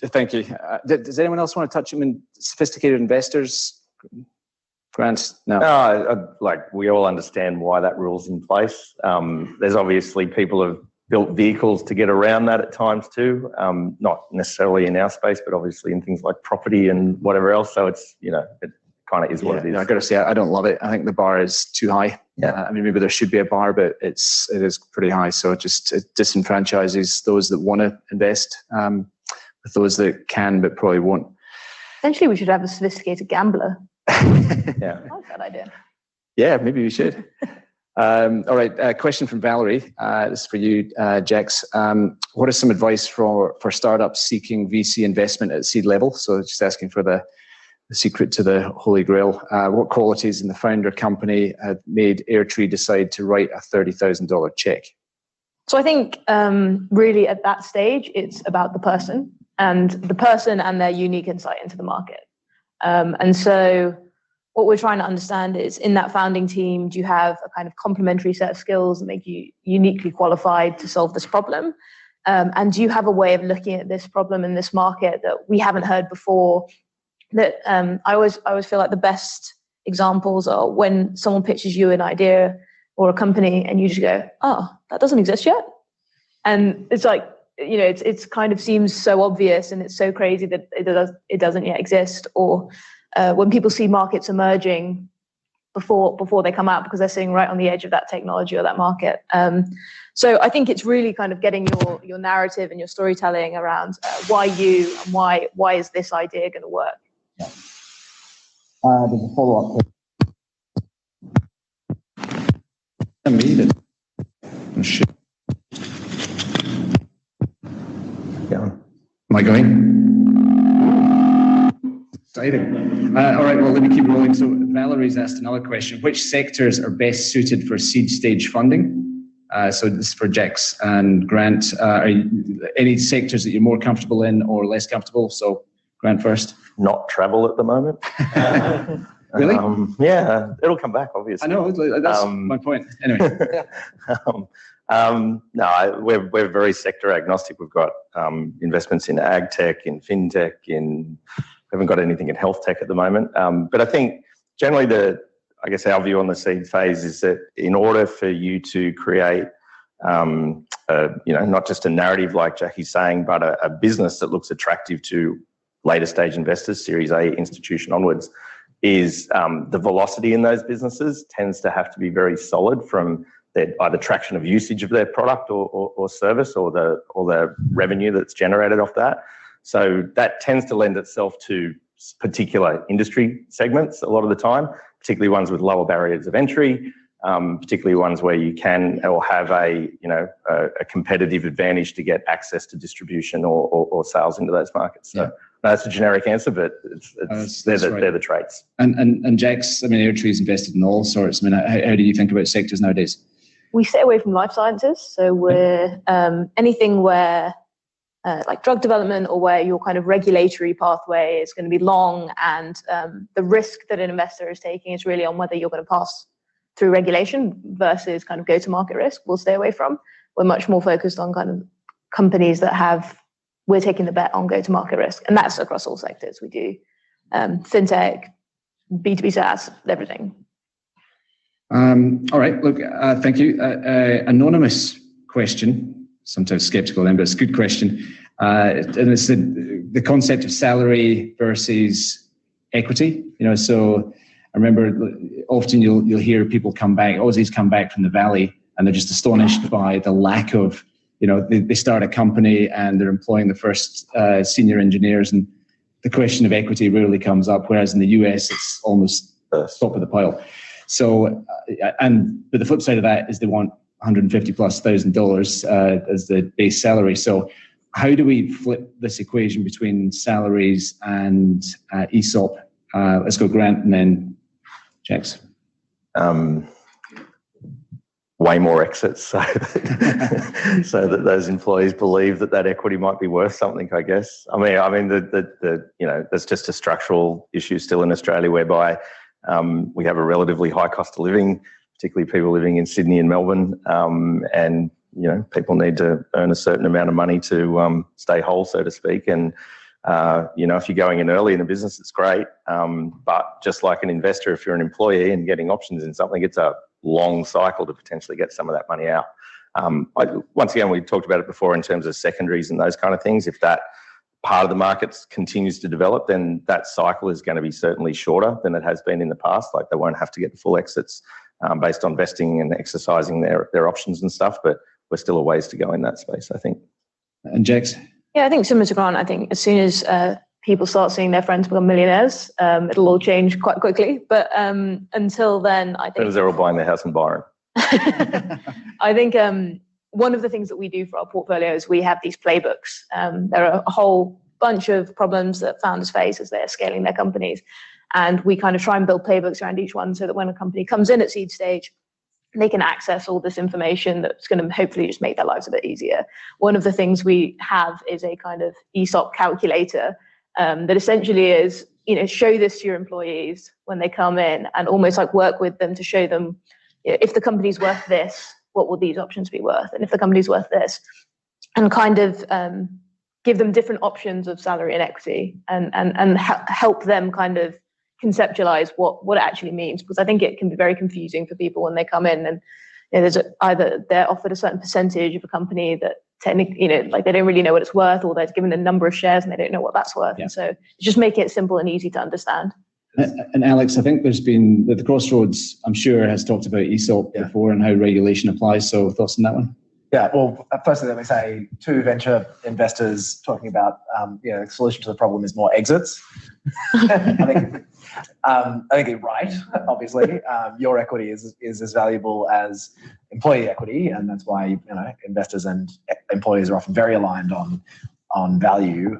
thank you. Does anyone else want to touch on sophisticated investors? Grant? No, we all understand why that rule's in place. There's obviously people have built vehicles to get around that at times too, not necessarily in our space, but obviously in things like property and whatever else. So it's, it kind of is what it is. I got to say, I don't love it. I think the bar is too high. Yeah. Maybe there should be a bar, but it is pretty high. So it disenfranchises those that want to invest with those that can but probably won't. Essentially, we should have a sophisticated gambler. Yeah. I like that idea. Yeah, maybe we should. All right, a question from Valerie. This is for you, Jax. What is some advice for startups seeking VC investment at seed level? So just asking for the secret to the Holy Grail. What qualities in the founder company had made Airtree decide to write a $30,000 check? So I think really at that stage, it's about the person and their unique insight into the market. And so what we're trying to understand is, in that founding team, do you have a kind of complementary set of skills that make you uniquely qualified to solve this problem? And do you have a way of looking at this problem in this market that we haven't heard before? That I always feel like the best examples are when someone pitches you an idea or a company and you just go, oh, that doesn't exist yet. And it's like, it's kind of seems so obvious and it's so crazy that it doesn't yet exist. Or when people see markets emerging before they come out because they're sitting right on the edge of that technology or that market. So I think it's really kind of getting your narrative and your storytelling around why you and why is this idea going to work. Yeah. There's a follow-up. Am I going? Exciting. All right, well, let me keep rolling. So Valerie's asked another question. Which sectors are best suited for seed stage funding? So this is for Jax and Grant. Are any sectors that you're more comfortable in or less comfortable? So Grant first. not travel at the moment. Really? Yeah, it'll come back, obviously. I know, that's my point. Anyway. No, we're very sector agnostic. We've got investments in ag tech, in fintech, we haven't got anything in health tech at the moment. But I think generally I guess our view on the seed phase is that in order for you to create, not just a narrative like Jackie's saying, but a business that looks attractive to later stage investors, Series A institution onwards, is the velocity in those businesses tends to have to be very solid from their either traction of usage of their product or service or the revenue that's generated off that. So that tends to lend itself to particular industry segments a lot of the time, particularly ones with lower barriers of entry, particularly ones where you can or have a competitive advantage to get access to distribution or sales into those markets. So that's a generic answer, but they're the traits. And Jax, I mean, Airtree's invested in all sorts. I mean, how do you think about sectors nowadays? We stay away from life sciences, so we're anything where like drug development or where your kind of regulatory pathway is going to be long, and the risk that an investor is taking is really on whether you're going to pass through regulation versus kind of go-to-market risk. We'll stay away from. We're much more focused on kind of companies that we're taking the bet on go-to-market risk, and that's across all sectors. We do fintech, B2B SaaS, everything. All right, look, thank you. Anonymous question, sometimes skeptical then, but it's a good question. And it's the concept of salary versus equity. So I remember often you'll hear people come back, Aussies come back from the Valley, and they're just astonished by the lack of, they start a company and they're employing the first senior engineers, and the question of equity rarely comes up, whereas in the US, it's almost top of the pile. So, but the flip side of that is they want $150,000+ as the base salary. So how do we flip this equation between salaries and ESOP? Let's go Grant and then Jax. Way more exits, so that those employees believe that equity might be worth something, I guess. I mean, there's just a structural issue still in Australia whereby we have a relatively high cost of living, particularly people living in Sydney and Melbourne, and people need to earn a certain amount of money to stay whole, so to speak. And if you're going in early in a business, it's great. But just like an investor, if you're an employee and getting options in something, it's a long cycle to potentially get some of that money out. Once again, we talked about it before in terms of secondaries and those kind of things. If that part of the market continues to develop, then that cycle is going to be certainly shorter than it has been in the past. Like, they won't have to get the full exits based on vesting and exercising their options and stuff, but we're still a ways to go in that space, I think. And Jax? Yeah, I think similar to Grant. I think as soon as people start seeing their friends become millionaires, it'll all change quite quickly. But until then, I think... they're all buying their house in Byron. I think one of the things that we do for our portfolio is we have these playbooks. There are a whole bunch of problems that founders face as they're scaling their companies. And we kind of try and build playbooks around each one so that when a company comes in at seed stage, they can access all this information that's going to hopefully just make their lives a bit easier. One of the things we have is a kind of Esop calculator that essentially is, show this to your employees when they come in and almost like work with them to show them, if the company's worth this, what will these options be worth? And if the company's worth this, and kind of give them different options of salary and equity and help them kind of conceptualize what it actually means, because I think it can be very confusing for people when they come in and there's either they're offered a certain percentage of a company that technically, like they don't really know what it's worth, or they're given a number of shares and they don't know what that's worth. Yeah. And so just make it simple and easy to understand. And Alex, I think there's been the Crossroads, I'm sure, has talked about ESOP before and how regulation applies. So thoughts on that one? Yeah, well, firstly, let me say, two venture investors talking about, the solution to the problem is more exits. I think you're right. Obviously, your equity is as valuable as employee equity, and that's why investors and employees are often very aligned on value.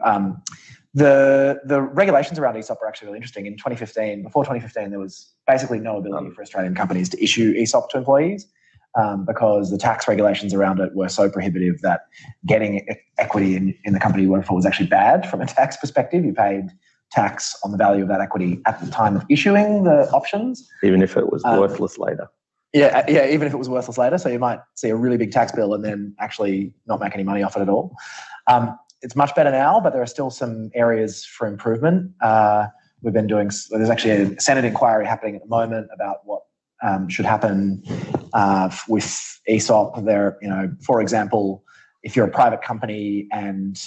The regulations around ESOP are actually really interesting. In 2015, before 2015, there was basically no ability for Australian companies to issue ESOP to employees. Because the tax regulations around it were so prohibitive that getting equity in the company you work for was actually bad from a tax perspective. You paid tax on the value of that equity at the time of issuing the options. Even if it was worthless later. Yeah, even if it was worthless later. So you might see a really big tax bill and then actually not make any money off it at all. It's much better now, but there are still some areas for improvement. There's actually a Senate inquiry happening at the moment about what should happen with ESOP. For example, if you're a private company and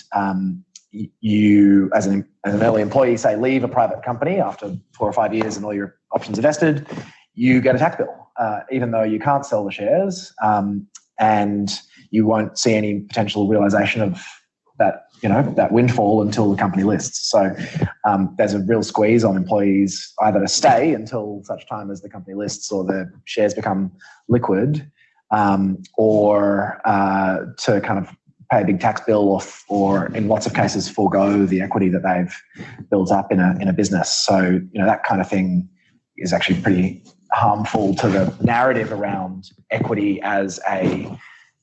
you, as an early employee, say leave a private company after 4 or 5 years and all your options are vested, you get a tax bill, even though you can't sell the shares, and you won't see any potential realization of that windfall until the company lists. So there's a real squeeze on employees either to stay until such time as the company lists or the shares become liquid, or to kind of pay a big tax bill or in lots of cases forego the equity that they've built up in a business. So that kind of thing is actually pretty harmful to the narrative around equity as a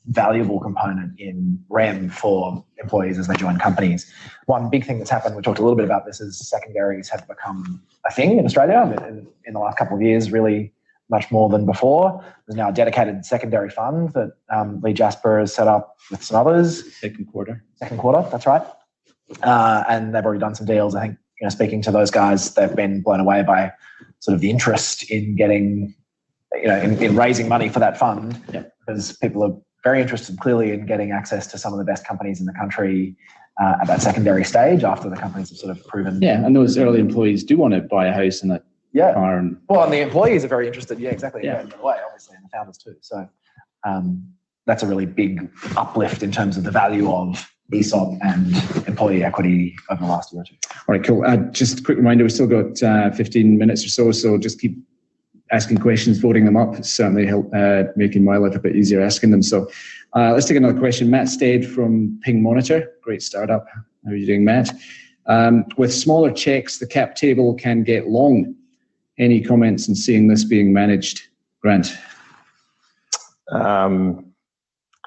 valuable component in REM for employees as they join companies. One big thing that's happened, we talked a little bit about this, is secondaries have become a thing in Australia in the last couple of years, really much more than before. There's now a dedicated secondary fund that Lee Jasper has set up with some others. Second quarter, that's right. And they've already done some deals. I think, speaking to those guys, they've been blown away by sort of the interest in getting, in raising money for that fund, because people are very interested clearly in getting access to some of the best companies in the country at that secondary stage after the companies have sort of proven. Yeah, and those early employees do want to buy a house and a car. And the employees are very interested. Yeah, exactly. Yeah, in the way, obviously, and the founders too. So that's a really big uplift in terms of the value of ESOP and employee equity over the last year or two. All right, cool. Just a quick reminder, we've still got 15 minutes or so just keep asking questions, voting them up. It's certainly help making my life a bit easier asking them. So let's take another question. Matt Stead from Ping Monitor, great startup. How are you doing, Matt? With smaller checks, the cap table can get long. Any comments on seeing this being managed? Grant?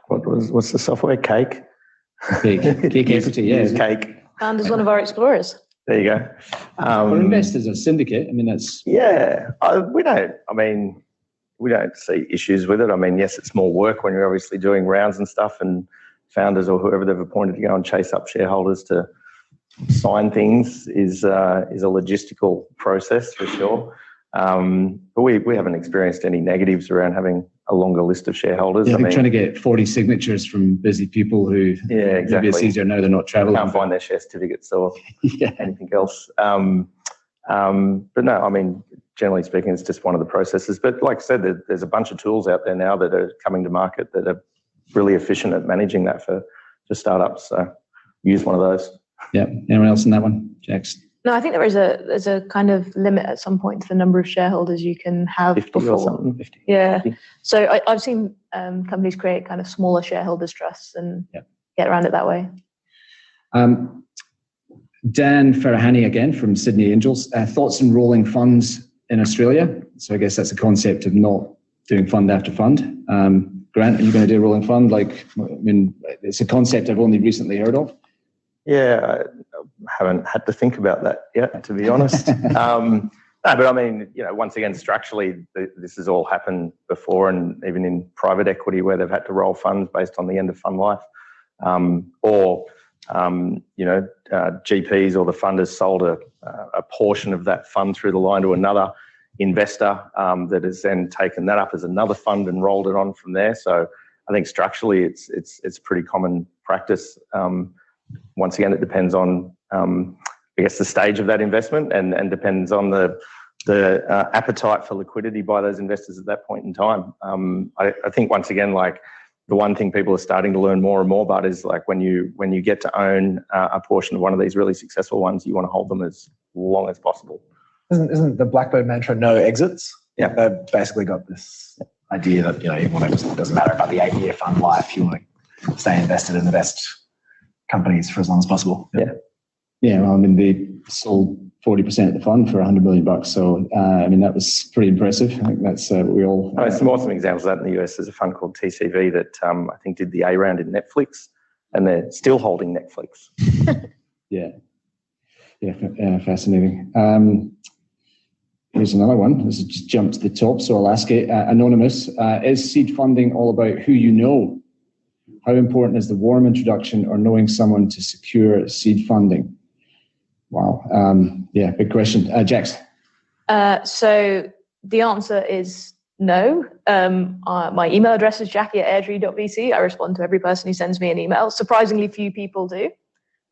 What's the software? Cake equity, yeah. Cake. And as one of our explorers. There you go. For investors in Syndicate, that's... Yeah, we don't see issues with it. Yes, it's more work when you're obviously doing rounds and stuff, and founders or whoever they've appointed to go and chase up shareholders to sign things is a logistical process for sure. But we haven't experienced any negatives around having a longer list of shareholders. Yeah, trying to get 40 signatures from busy people who maybe it's easier now they're not traveling. Can't find their share certificates or anything else. But no, generally speaking, it's just one of the processes. But like I said, there's a bunch of tools out there now that are coming to market that are really efficient at managing that for startups. So use one of those. Yeah. Anyone else in that one? Jax? No, I think there's a kind of limit at some point to the number of shareholders you can have 50 before. or something. 50. Yeah. 50. So I've seen companies create kind of smaller shareholders trusts and get around it that way. Dan Farahani again from Sydney Angels. Thoughts on rolling funds in Australia? So I guess that's a concept of not doing fund after fund. Grant, are you going to do a rolling fund? It's a concept I've only recently heard of. Yeah, I haven't had to think about that yet, to be honest. No, but once again, structurally, this has all happened before, and even in private equity where they've had to roll funds based on the end of fund life, GPs or the funders sold a portion of that fund through the line to another investor that has then taken that up as another fund and rolled it on from there. So I think structurally, it's pretty common practice. Once again, it depends on, the stage of that investment and depends on the appetite for liquidity by those investors at that point in time. I think once again, the one thing people are starting to learn more and more about is when you get to own a portion of one of these really successful ones, you want to hold them as long as possible. Isn't the Blackbird mantra no exits? Yeah, they've basically got this idea that it doesn't matter about the 8-year fund life. You want to stay invested in the best companies for as long as possible. Yeah, they sold 40% of the fund for $100 million. So, that was pretty impressive. I think that's what we all... some awesome examples of that in the US. There's a fund called TCV that I think did the A round in Netflix, and they're still holding Netflix. Yeah. Yeah, fascinating. Here's another one. This has just jumped to the top, so I'll ask it. Anonymous, is seed funding all about who you know? How important is the warm introduction or knowing someone to secure seed funding? Wow. Yeah, big question. Jax? So the answer is no. My email address is jackie@airdrie.vc. I respond to every person who sends me an email. Surprisingly few people do.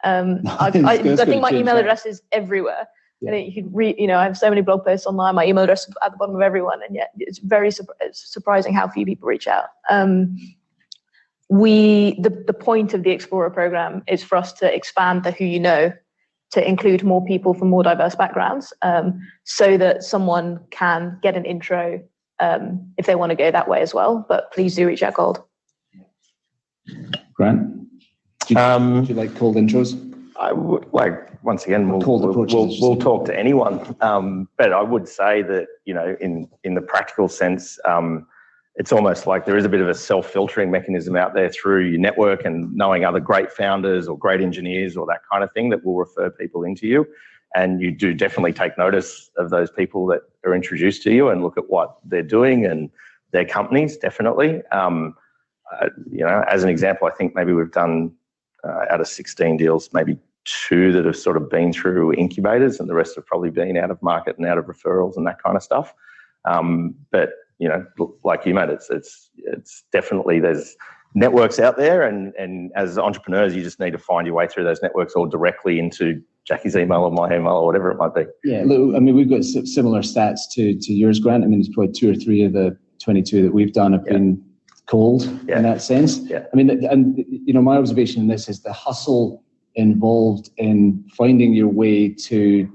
I think my email address is everywhere. Yeah. I think you could read, I have so many blog posts online. My email address is at the bottom of everyone, and yet it's very surprising how few people reach out. The point of the Explorer program is for us to expand the who you know to include more people from more diverse backgrounds, so that someone can get an intro if they want to go that way as well. But please do reach out cold. Grant, do you like cold intros? I would once again, we'll talk to anyone. But I would say that, in the practical sense, it's almost like there is a bit of a self-filtering mechanism out there through your network and knowing other great founders or great engineers or that kind of thing that will refer people into you. And you do definitely take notice of those people that are introduced to you and look at what they're doing and their companies, definitely. As an example, I think maybe we've done out of 16 deals, maybe 2 that have sort of been through incubators, and the rest have probably been out of market and out of referrals and that kind of stuff. But like you, mate, it's definitely, there's networks out there, and as entrepreneurs, you just need to find your way through those networks or directly into Jackie's email or my email or whatever it might be. Yeah, look, I mean, we've got similar stats to yours, Grant. I mean, it's probably 2 or 3 of the 22 that we've done have been cold in that sense. Yeah. I mean, and my observation in this is the hustle involved in finding your way to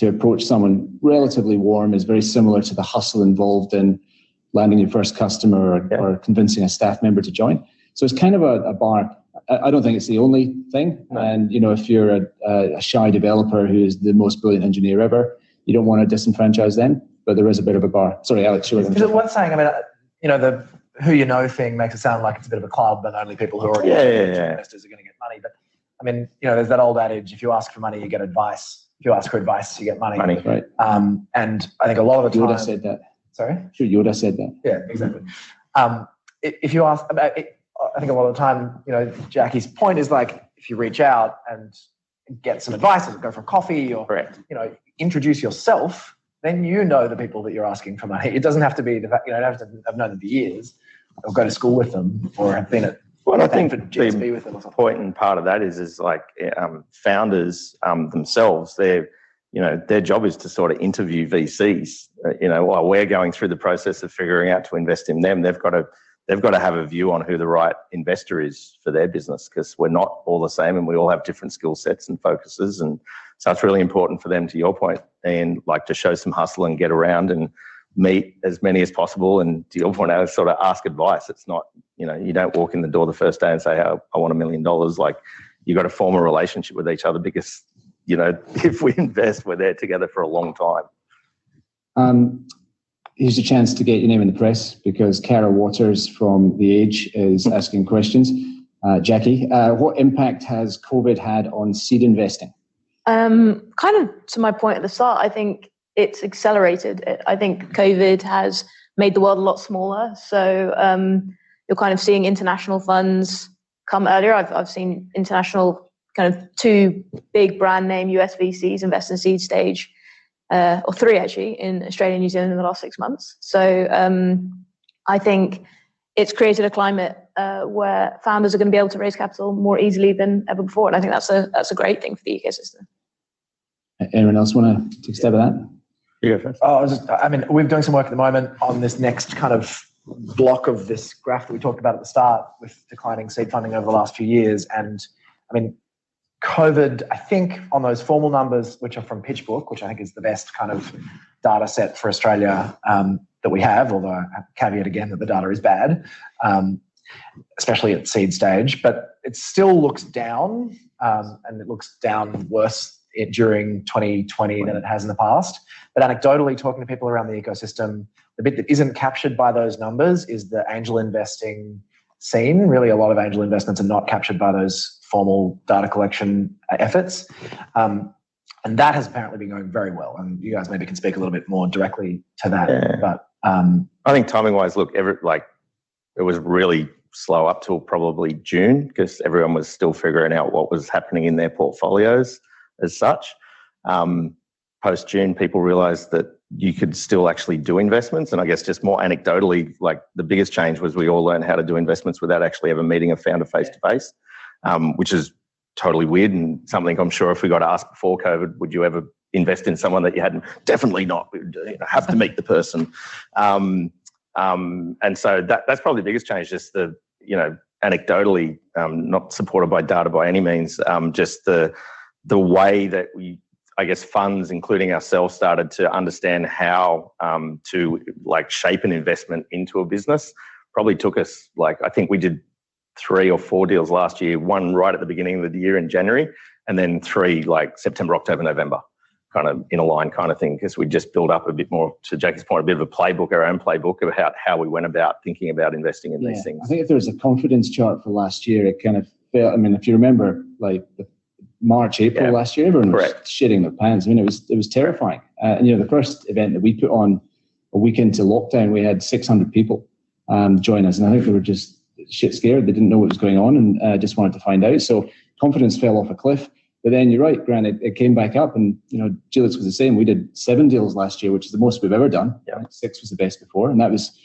approach someone relatively warm is very similar to the hustle involved in landing your first customer or convincing a staff member to join. So it's kind of a bar. I don't think it's the only thing. No. And, if you're a shy developer who is the most brilliant engineer ever, you don't want to disenfranchise them, but there is a bit of a bar. Sorry, Alex. One saying, the who you know thing makes it sound like it's a bit of a club and only people who are already investors are going to get money. But I mean, there's that old adage, if you ask for money, you get advice. If you ask for advice, you get money. Right. And I think a lot of the time... Yoda said that. Sorry? Sure, Yoda said that. Yeah, exactly. If you ask... I think a lot of the time, Jackie's point is like, if you reach out and get some advice or go for a coffee or, introduce yourself, then the people that you're asking for money. It doesn't have to be the fact, you don't have to have known them for years or go to school with them or have been at... Well, I think GSB with them or something. Important part of that is like founders themselves. Their job is to sort of interview VCs. While we're going through the process of figuring out to invest in them, they've got to have a view on who the right investor is for their business, because we're not all the same and we all have different skill sets and focuses. And so it's really important for them, to your point, and like to show some hustle and get around and meet as many as possible. And to your point, I sort of ask advice. It's not, you don't walk in the door the first day and say, I want $1 million. Like, you got to form a relationship with each other, because, if we invest, we're there together for a long time. Here's a chance to get your name in the press, because Cara Waters from The Age is asking questions. Jackie, what impact has COVID had on seed investing? Kind of to my point at the start, I think it's accelerated it. I think COVID has made the world a lot smaller. So you're kind of seeing international funds come earlier. I've seen international kind of 2 big brand name US VCs invest in seed stage, or 3 actually, in Australia and New Zealand in the last 6 months. So I think it's created a climate where founders are going to be able to raise capital more easily than ever before. And I think that's a great thing for the ecosystem. Anyone else want to take a stab at that? You go first. We're doing some work at the moment on this next kind of block of this graph that we talked about at the start with declining seed funding over the last few years. And COVID, I think, on those formal numbers, which are from PitchBook, which I think is the best kind of data set for Australia that we have, although I caveat again that the data is bad, especially at seed stage. But it still looks down, and it looks down worse during 2020 than it has in the past. But anecdotally, talking to people around the ecosystem, the bit that isn't captured by those numbers is the angel investing scene. Really, a lot of angel investments are not captured by those formal data collection efforts. And that has apparently been going very well. And you guys maybe can speak a little bit more directly to that. Yeah. But I think timing-wise, look, it was really slow up till probably June because everyone was still figuring out what was happening in their portfolios as such. Post-June, people realised that you could still actually do investments. And I guess just more anecdotally, like the biggest change was we all learned how to do investments without actually ever meeting a founder face-to-face, which is totally weird and something I'm sure if we got asked before COVID, would you ever invest in someone that you hadn't? Definitely not. You have to meet the person. And so that's probably the biggest change, just the, anecdotally, not supported by data by any means, just the way that funds, including ourselves, started to understand how to shape an investment into a business. Probably took us I think we did 3 or 4 deals last year, one right at the beginning of the year in January, and then 3 September, October, November, kind of in a line kind of thing, because we just built up a bit more, to Jackie's point, a bit of a playbook, our own playbook about how we went about thinking about investing in these things. I think if there was a confidence chart for last year, it kind of felt, if you remember, the March, April last year, everyone was shitting their pants. It was terrifying. The first event that we put on a week into lockdown, we had 600 people join us, and I think they were just shit scared. They didn't know what was going on and just wanted to find out. So confidence fell off a cliff. But then you're right, Grant, it came back up, and Gillets was the same. We did 7 deals last year, which is the most we've ever done. Yeah. 6 was the best before, and that was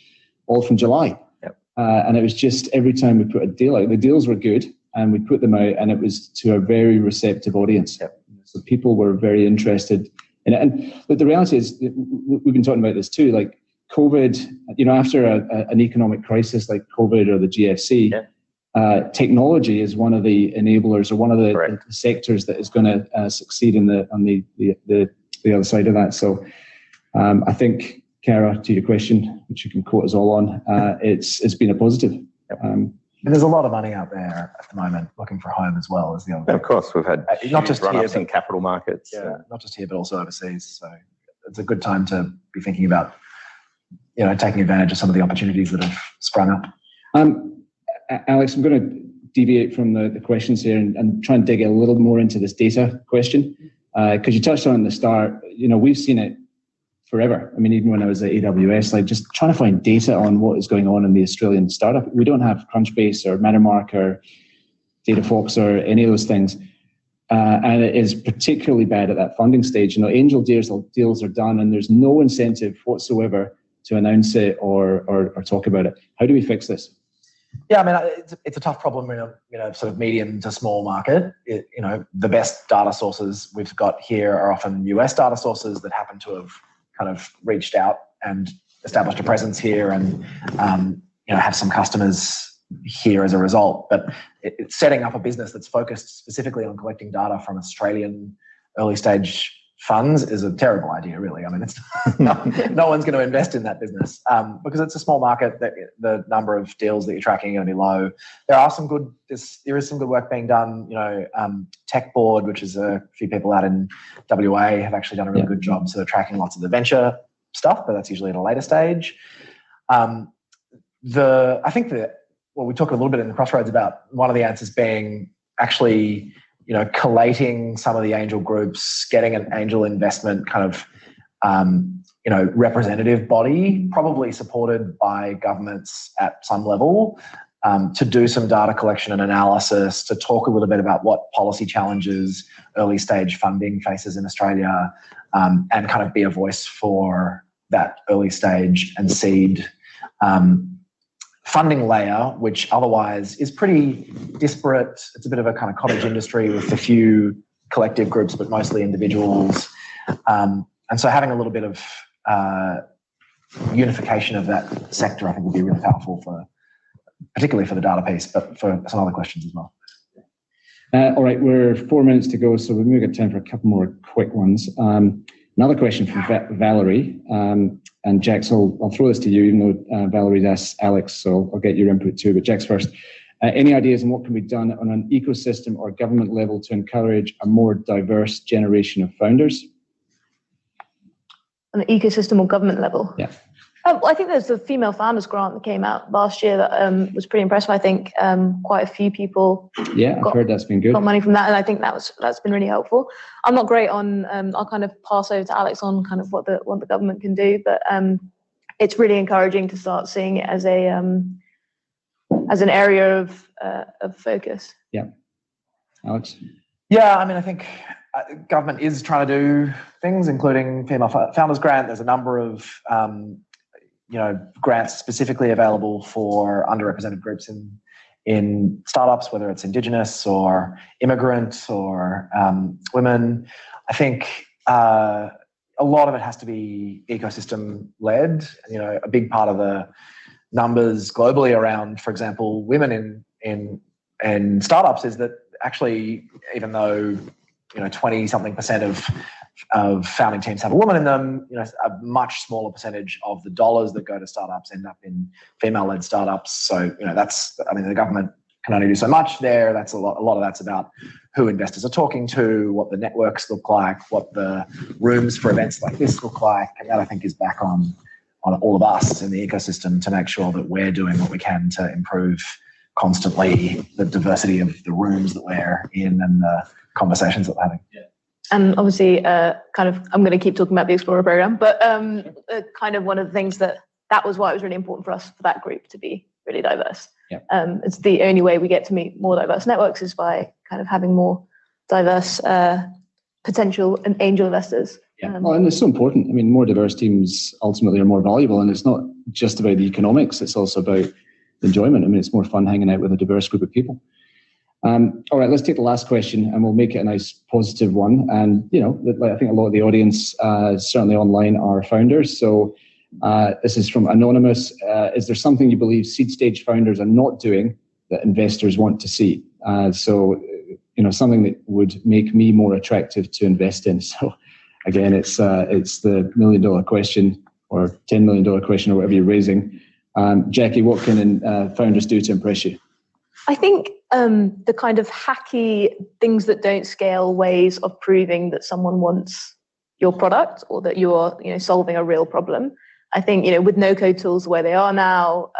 all from July. Yep. And it was just every time we put a deal out, the deals were good, and we put them out, and it was to a very receptive audience. Yep. So people were very interested in it. And but the reality is, we've been talking about this too, COVID, after an economic crisis like COVID or the GFC, technology is one of the enablers or one of the sectors that is going to succeed on the other side of that. So I think, Cara, to your question, which you can quote us all on, it's been a positive. And there's a lot of money out there at the moment looking for a home as well as the other. And of course, we've had not just run-ups in capital markets. Yeah, not just here, but also overseas. So it's a good time to be thinking about, taking advantage of some of the opportunities that have sprung up. Alex, I'm going to deviate from the questions here and try and dig a little more into this data question, because you touched on it at the start. We've seen it forever. Even when I was at AWS, just trying to find data on what is going on in the Australian startup. We don't have Crunchbase or Mattermark or DataFox or any of those things. And it is particularly bad at that funding stage. Angel deals are done, and there's no incentive whatsoever to announce it or talk about it. How do we fix this? Yeah, it's a tough problem in a sort of medium to small market. The best data sources we've got here are often US data sources that happen to have kind of reached out and established a presence here and have some customers here as a result. But it's setting up a business that's focused specifically on collecting data from Australian early stage funds is a terrible idea, really. It's no one's going to invest in that business because it's a small market. The number of deals that you're tracking are going to be low. There is some good work being done. Tech Board, which is a few people out in WA, have actually done a really good job sort of tracking lots of the venture stuff, but that's usually at a later stage. I think that we talked a little bit in the Crossroads about one of the answers being actually collating some of the angel groups, getting an angel investment kind of, representative body, probably supported by governments at some level, to do some data collection and analysis, to talk a little bit about what policy challenges early stage funding faces in Australia, and kind of be a voice for that early stage and seed funding layer, which otherwise is pretty disparate. It's a bit of a kind of cottage industry with a few collective groups, but mostly individuals. And so having a little bit of unification of that sector, I think, would be really powerful particularly for the data piece, but for some other questions as well. All right, we're 4 minutes to go, so we've maybe got time for a couple more quick ones. Another question from Valerie. And Jax, I'll throw this to you, even though Valerie's asked Alex, so I'll get your input too. But Jax first. Any ideas on what can be done on an ecosystem or government level to encourage a more diverse generation of founders? On an ecosystem or government level? Yeah. I think there's the female founders grant that came out last year that was pretty impressive. I think quite a few people I've heard that's been good. got money from that, and I think that's been really helpful. I'm not great on. I'll kind of pass over to Alex on kind of what the government can do, but it's really encouraging to start seeing it as an area of focus. Yeah, Alex. Yeah, I mean, I think government is trying to do things, including female founders grant. There's a number of grants specifically available for underrepresented groups in startups, whether it's Indigenous or immigrant or women. I think a lot of it has to be ecosystem led. A big part of the numbers globally around, for example, women in startups is that actually, even though 20-something% of founding teams have a woman in them, a much smaller percentage of the dollars that go to startups end up in female-led startups. So the government can only do so much there. That's a lot of that's about who investors are talking to, what the networks look like, what the rooms for events like this look like, and that I think is back on all of us in the ecosystem to make sure that we're doing what we can to improve constantly the diversity of the rooms that we're in and the conversations that we're having. Yeah. And obviously, I'm going to keep talking about the Explorer program, but kind of one of the things that was why it was really important for us for that group to be really diverse. Yeah. It's the only way we get to meet more diverse networks is by kind of having more diverse potential and angel investors. Yeah, and it's so important. I mean, more diverse teams ultimately are more valuable, and it's not just about the economics, it's also about enjoyment. I mean, it's more fun hanging out with a diverse group of people. All right, let's take the last question and we'll make it a nice positive one. And, I think a lot of the audience, certainly online, are founders. So this is from Anonymous. Is there something you believe seed stage founders are not doing that investors want to see? Something that would make me more attractive to invest in. So again, it's the $1 million question or $10 million question or whatever you're raising. Jackie, what can founders do to impress you? I think the kind of hacky things that don't scale ways of proving that someone wants your product or that you're solving a real problem. I think with no-code tools where they are now,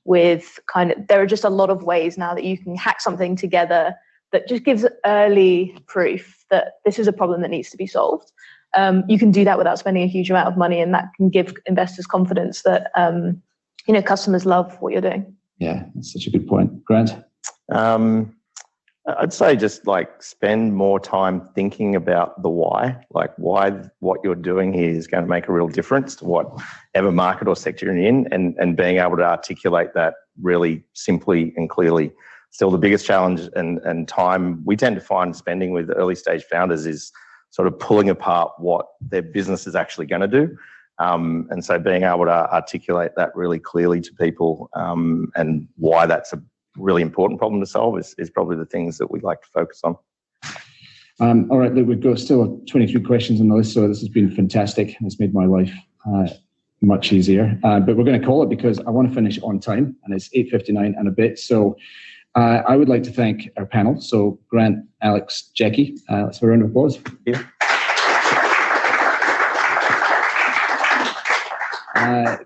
there are just a lot of ways now that you can hack something together that just gives early proof that this is a problem that needs to be solved. You can do that without spending a huge amount of money, and that can give investors confidence that customers love what you're doing. Yeah, that's such a good point. Grant? I'd say just spend more time thinking about the why, why what you're doing here is going to make a real difference to whatever market or sector you're in, and being able to articulate that really simply and clearly. Still, the biggest challenge and time we tend to find spending with early stage founders is sort of pulling apart what their business is actually going to do. And so being able to articulate that really clearly to people and why that's a really important problem to solve is probably the things that we'd like to focus on. All right, we've got still 23 questions on the list, so this has been fantastic. It's made my life much easier. But we're going to call it because I want to finish on time, and it's 8:59 and a bit. So I would like to thank our panel. So Grant, Alex, Jackie, let's have a round of applause. Yeah.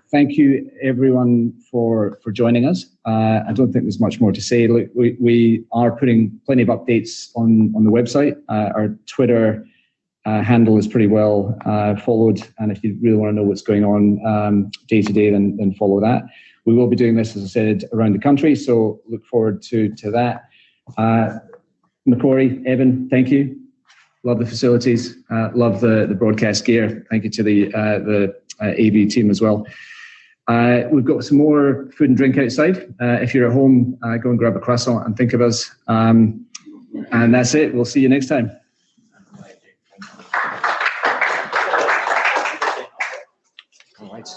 Thank you, everyone, for joining us. I don't think there's much more to say. Look, we are putting plenty of updates on the website. Our Twitter handle is pretty well followed, and if you really want to know what's going on day to day, then follow that. We will be doing this, as I said, around the country, so look forward to that. Macquarie, Evan, thank you. Love the facilities. Love the broadcast gear. Thank you to the AV team as well. We've got some more food and drink outside. If you're at home, go and grab a croissant and think of us. And that's it. We'll see you next time. All right.